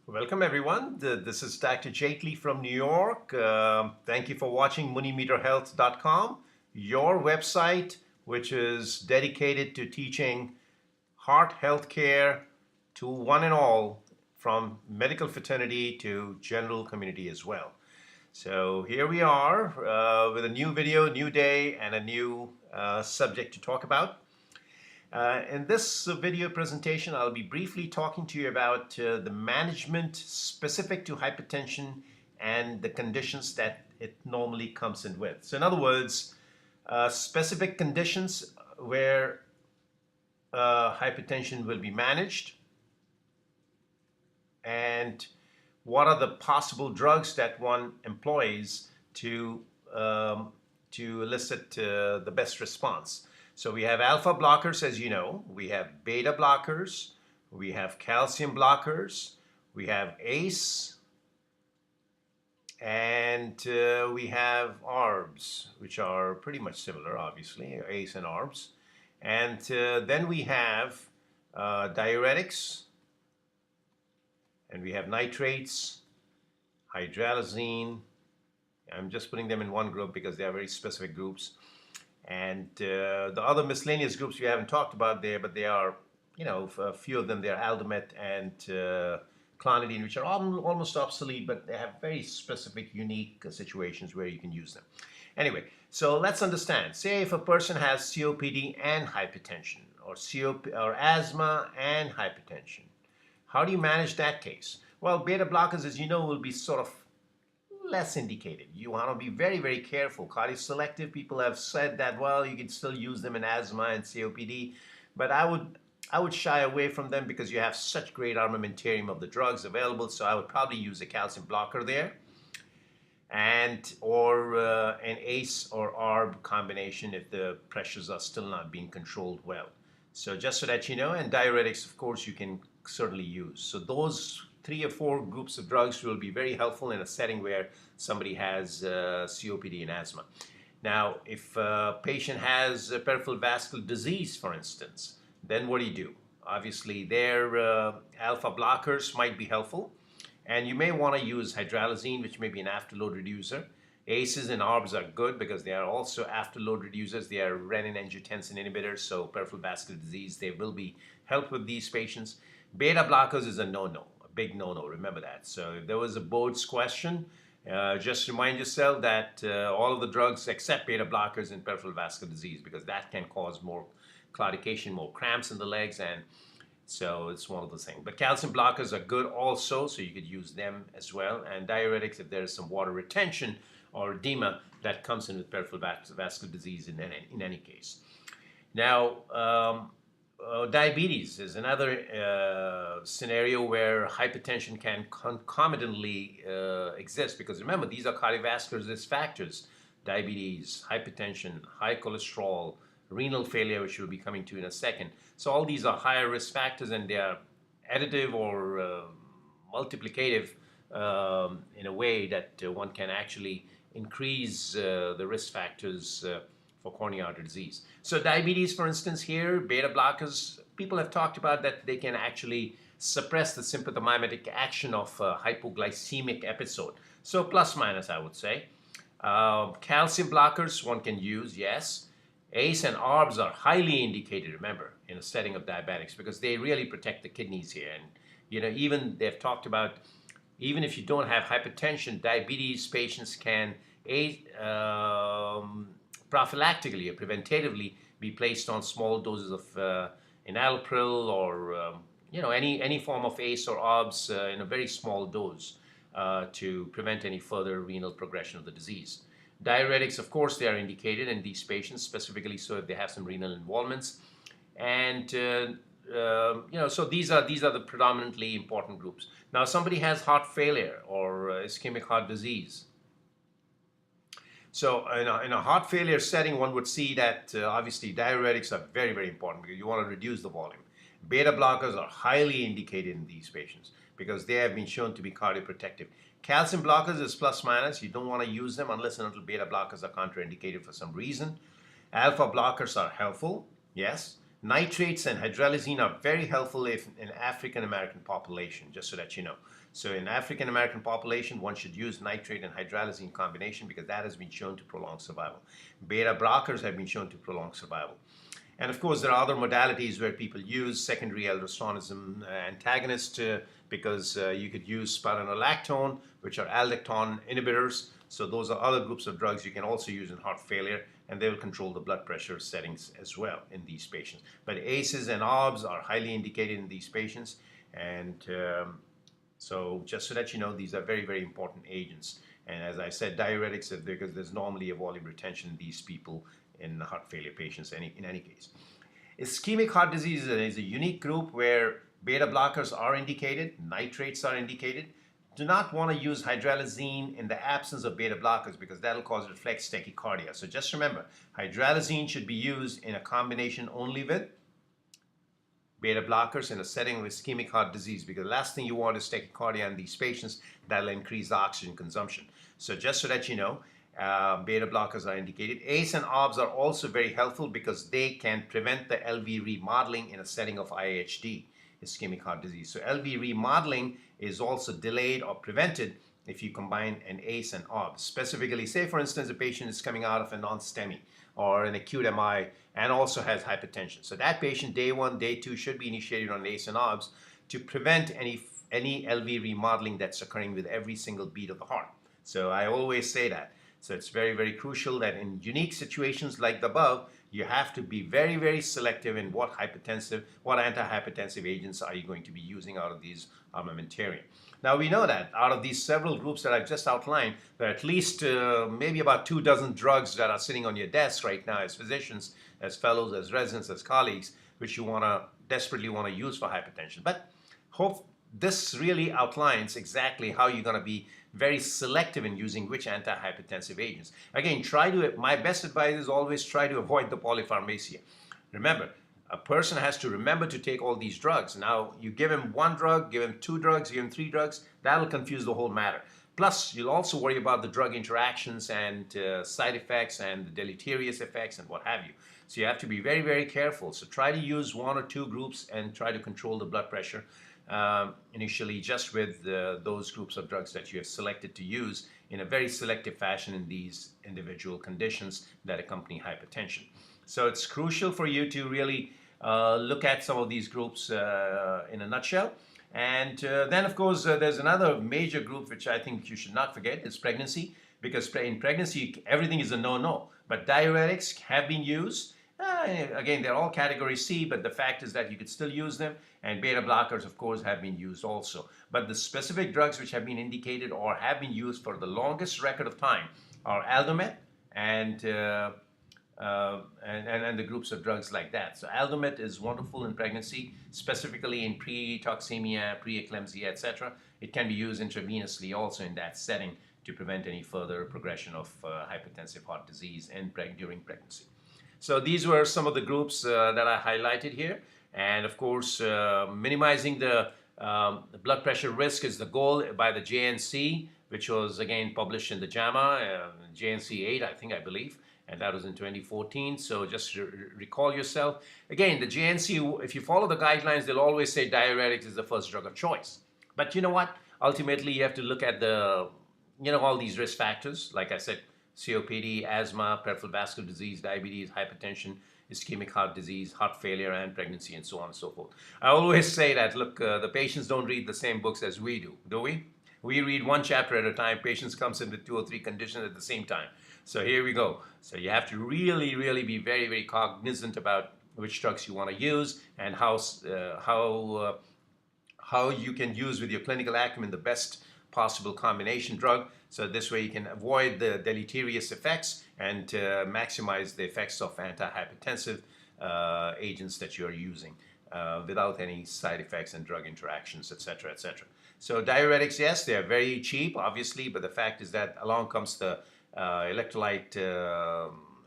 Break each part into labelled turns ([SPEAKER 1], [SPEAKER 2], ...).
[SPEAKER 1] Welcome everyone. This is Dr. Jaitly from New York. Thank you for watching MuniMeterHealth.com, your website which is dedicated to teaching heart health care to one and all, from medical fraternity to general community as well. So here we are with a new video, new day, and a new subject to talk about. In this video presentation, I'll be briefly talking to you about the management specific to hypertension and the conditions that it normally comes in with. So in other words, specific conditions where hypertension will be managed, and what are the possible drugs that one employs to elicit the best response. So we have alpha blockers, as you know, we have beta blockers, we have calcium blockers, we have ACE, and we have ARBs, which are pretty much similar, obviously, ACE and ARBs. And then we have diuretics, and we have nitrates, hydralazine. I'm just putting them in one group because they are very specific groups. And the other miscellaneous groups we haven't talked about there, but they are, a few of them, they are aldomet and clonidine, which are almost obsolete, but they have very specific, unique situations where you can use them. Anyway, so let's understand. Say if a person has COPD and hypertension, or asthma and hypertension, how do you manage that case? Well, beta blockers, as you know, will be sort of less indicated. You want to be very, very careful. Cardioselective, people have said that, well, you can still use them in asthma and COPD, but I would shy away from them because you have such great armamentarium of the drugs available. So I would probably use a calcium blocker there, or an ACE or ARB combination if the pressures are still not being controlled well. So just so that you know, and diuretics, of course, you can certainly use. So those 3 or 4 groups of drugs will be very helpful in a setting where somebody has COPD and asthma. Now, if a patient has peripheral vascular disease, for instance, then what do? Obviously, their alpha blockers might be helpful, and you may want to use hydralazine, which may be an afterload reducer. ACEs and ARBs are good because they are also afterload reducers. They are renin-angiotensin inhibitors, so peripheral vascular disease, they will be help with these patients. Beta blockers is a no-no. Big no-no, remember that. So if there was a board's question, just remind yourself that all of the drugs except beta blockers in peripheral vascular disease, because that can cause more claudication, more cramps in the legs, and so it's one of those things. But calcium blockers are good also, so you could use them as well. And diuretics if there is some water retention or edema that comes in with peripheral vascular disease in any case. Now, diabetes is another scenario where hypertension can concomitantly exist, because remember, these are cardiovascular risk factors: diabetes, hypertension, high cholesterol, renal failure, which we'll be coming to in a second. So all these are higher risk factors, and they are additive or multiplicative in a way that one can actually increase the risk factors for coronary artery disease. So diabetes, for instance, here, beta blockers, people have talked about that they can actually suppress the sympathomimetic action of hypoglycemic episode. So plus minus, I would say. Calcium blockers one can use, yes. ACE and ARBs are highly indicated, remember, in a setting of diabetics, because they really protect the kidneys here. And even they've talked about, even if you don't have hypertension, diabetes patients can prophylactically or preventatively be placed on small doses of enalapril or any form of ACE or ARBs in a very small dose to prevent any further renal progression of the disease. Diuretics, of course, they are indicated in these patients, specifically so if they have some renal involvements. And so these are the predominantly important groups. Now, somebody has heart failure or ischemic heart disease. So in a heart failure setting, one would see that obviously diuretics are very, very important because you want to reduce the volume. Beta blockers are highly indicated in these patients because they have been shown to be cardioprotective. Calcium blockers is plus minus. You don't want to use them unless and until beta blockers are contraindicated for some reason. Alpha blockers are helpful, yes, nitrates and hydralazine are very helpful if in African American population, just so that you know. So in African American population, one should use nitrate and hydralazine combination because that has been shown to prolong survival. Beta blockers have been shown to prolong survival. And of course, there are other modalities where people use secondary aldosteronism antagonist because you could use spironolactone, which are aldactone inhibitors. So those are other groups of drugs you can also use in heart failure, and they will control the blood pressure settings as well in these patients. But ACEs and ARBs are highly indicated in these patients. And so just so that you know, these are very, very important agents. And as I said, diuretics, because there's normally a volume retention in these people in heart failure patients in any case. Ischemic heart disease is a unique group where beta blockers are indicated, nitrates are indicated. Do not want to use hydralazine in the absence of beta blockers because that'll cause reflex tachycardia. So just remember, hydralazine should be used in a combination only with beta blockers in a setting of ischemic heart disease because the last thing you want is tachycardia in these patients. That'll increase the oxygen consumption. So just so that you know, beta blockers are indicated. ACE and ARBs are also very helpful because they can prevent the LV remodeling in a setting of IHD, ischemic heart disease. So LV remodeling is also delayed or prevented if you combine an ACE and ARB. Specifically, say for instance, a patient is coming out of a non-STEMI or an acute MI and also has hypertension. So that patient, day 1, day 2, should be initiated on ACE and ARBs to prevent any LV remodeling that's occurring with every single beat of the heart. So I always say that. So it's very, very crucial that in unique situations like the above, you have to be very, very selective in what antihypertensive agents are you going to be using out of these armamentarium. Now we know that out of these several groups that I've just outlined, there are at least maybe about 24 drugs that are sitting on your desk right now as physicians, as fellows, as residents, as colleagues, which you desperately want to use for hypertension. But this really outlines exactly how you're going to be very selective in using which antihypertensive agents. Again, my best advice is always try to avoid the polypharmacia. Remember, a person has to remember to take all these drugs. Now, you give him 1 drug, give him 2 drugs, give him 3 drugs, that'll confuse the whole matter. Plus, you'll also worry about the drug interactions and side effects and the deleterious effects and what have you. So you have to be very, very careful. So try to use 1 or 2 groups and try to control the blood pressure initially just with those groups of drugs that you have selected to use in a very selective fashion in these individual conditions that accompany hypertension. So it's crucial for you to really look at some of these groups in a nutshell. And then, of course, there's another major group which I think you should not forget is pregnancy, because in pregnancy, everything is a no-no. But diuretics have been used. Again, they're all category C, but the fact is that you could still use them. And beta blockers, of course, have been used also. But the specific drugs which have been indicated or have been used for the longest record of time are Aldomet and the groups of drugs like that. So Aldomet is wonderful in pregnancy, specifically in pre-toxemia, pre-eclampsia, etc. It can be used intravenously also in that setting to prevent any further progression of hypertensive heart disease during pregnancy. So these were some of the groups that I highlighted here. And of course, minimizing the blood pressure risk is the goal by the JNC, which was again published in the JAMA, JNC 8, I believe, and that was in 2014. So just recall yourself. Again, the JNC, if you follow the guidelines, they'll always say diuretics is the first drug of choice. But you know what? Ultimately, you have to look at all these risk factors, like I said, COPD, asthma, peripheral vascular disease, diabetes, hypertension, ischemic heart disease, heart failure, and pregnancy, and so on and so forth. I always say that, look, the patients don't read the same books as we do we? We read 1 chapter at a time. Patients comes in with 2 or 3 conditions at the same time. So here we go. So you have to really, really be very, very cognizant about which drugs you want to use and how you can use with your clinical acumen the best possible combination drug. So this way you can avoid the deleterious effects and maximize the effects of antihypertensive agents that you're using without any side effects and drug interactions, etc., etc. So diuretics, yes, they are very cheap, obviously, but the fact is that along comes the electrolyte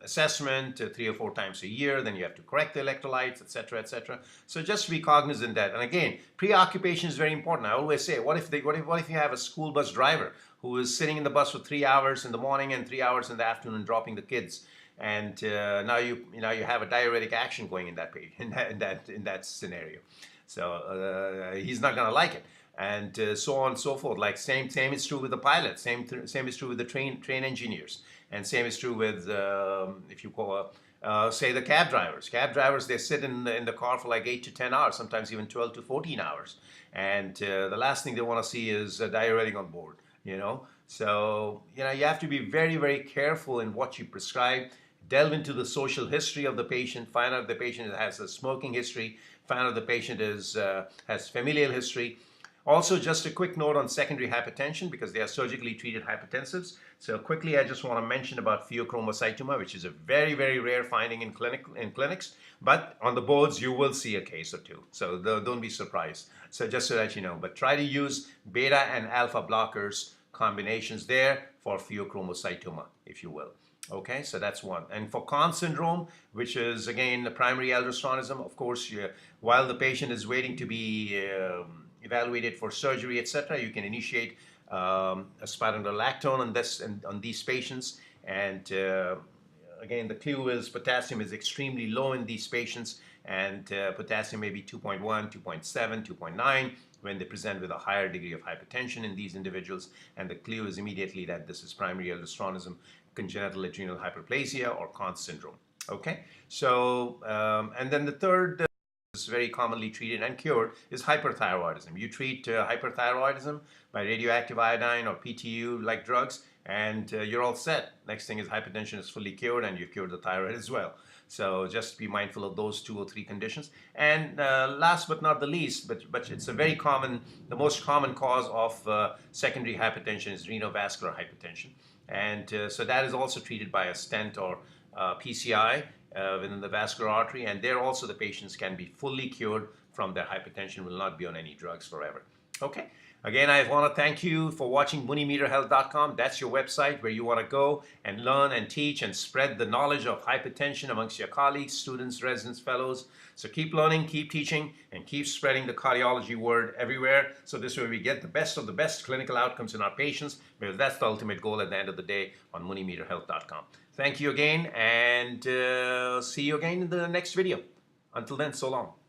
[SPEAKER 1] assessment 3 or 4 times a year. Then you have to correct the electrolytes, etc., etc. So just be cognizant of that. And again, preoccupation is very important. I always say, what if you have a school bus driver who is sitting in the bus for 3 hours in the morning and 3 hours in the afternoon dropping the kids? and now you have a diuretic action going in that page, in that scenario. So he's not going to like it, and so on and so forth. Like same is true with the pilots. Same is true with the train engineers, and same is true with if you call say the cab drivers. Cab drivers, they sit in the car for like 8 to 10 hours, sometimes even 12 to 14 hours, and the last thing they want to see is a diuretic on board. So you have to be very, very careful in what you prescribe. Delve into the social history of the patient. Find out if the patient has a smoking history. Find out if the patient has familial history. Also, just a quick note on secondary hypertension, because they are surgically treated hypertensives. So quickly, I just want to mention about pheochromocytoma, which is a very, very rare finding in clinics. But on the boards, you will see a case or two. So don't be surprised. So just so that you know. But try to use beta and alpha blockers combinations there for pheochromocytoma, if you will. Okay, so that's one. And for Conn syndrome, which is again the primary aldosteronism, of course, while the patient is waiting to be evaluated for surgery, etc., you can initiate a spironolactone on these patients. And again, the clue is potassium is extremely low in these patients, and potassium may be 2.1, 2.7, 2.9 when they present with a higher degree of hypertension in these individuals. And the clue is immediately that this is primary aldosteronism, congenital adrenal hyperplasia, or Conn syndrome. Okay, so and then the third is very commonly treated and cured is hyperthyroidism. You treat hyperthyroidism by radioactive iodine or PTU like drugs, and you're all set. Next thing is hypertension is fully cured, and you've cured the thyroid as well. So just be mindful of those 2 or 3 conditions. And last but not the least, but it's a very common, the most common cause of secondary hypertension is renovascular hypertension. And so that is also treated by a stent or PCI within the vascular artery. And there also the patients can be fully cured from their hypertension, will not be on any drugs forever. Okay. Again, I want to thank you for watching MuniMeterHealth.com. That's your website where you want to go and learn and teach and spread the knowledge of hypertension amongst your colleagues, students, residents, fellows. So keep learning, keep teaching, and keep spreading the cardiology word everywhere. So this way we get the best of the best clinical outcomes in our patients, because that's the ultimate goal at the end of the day on MuniMeterHealth.com. Thank you again, and see you again in the next video. Until then, so long.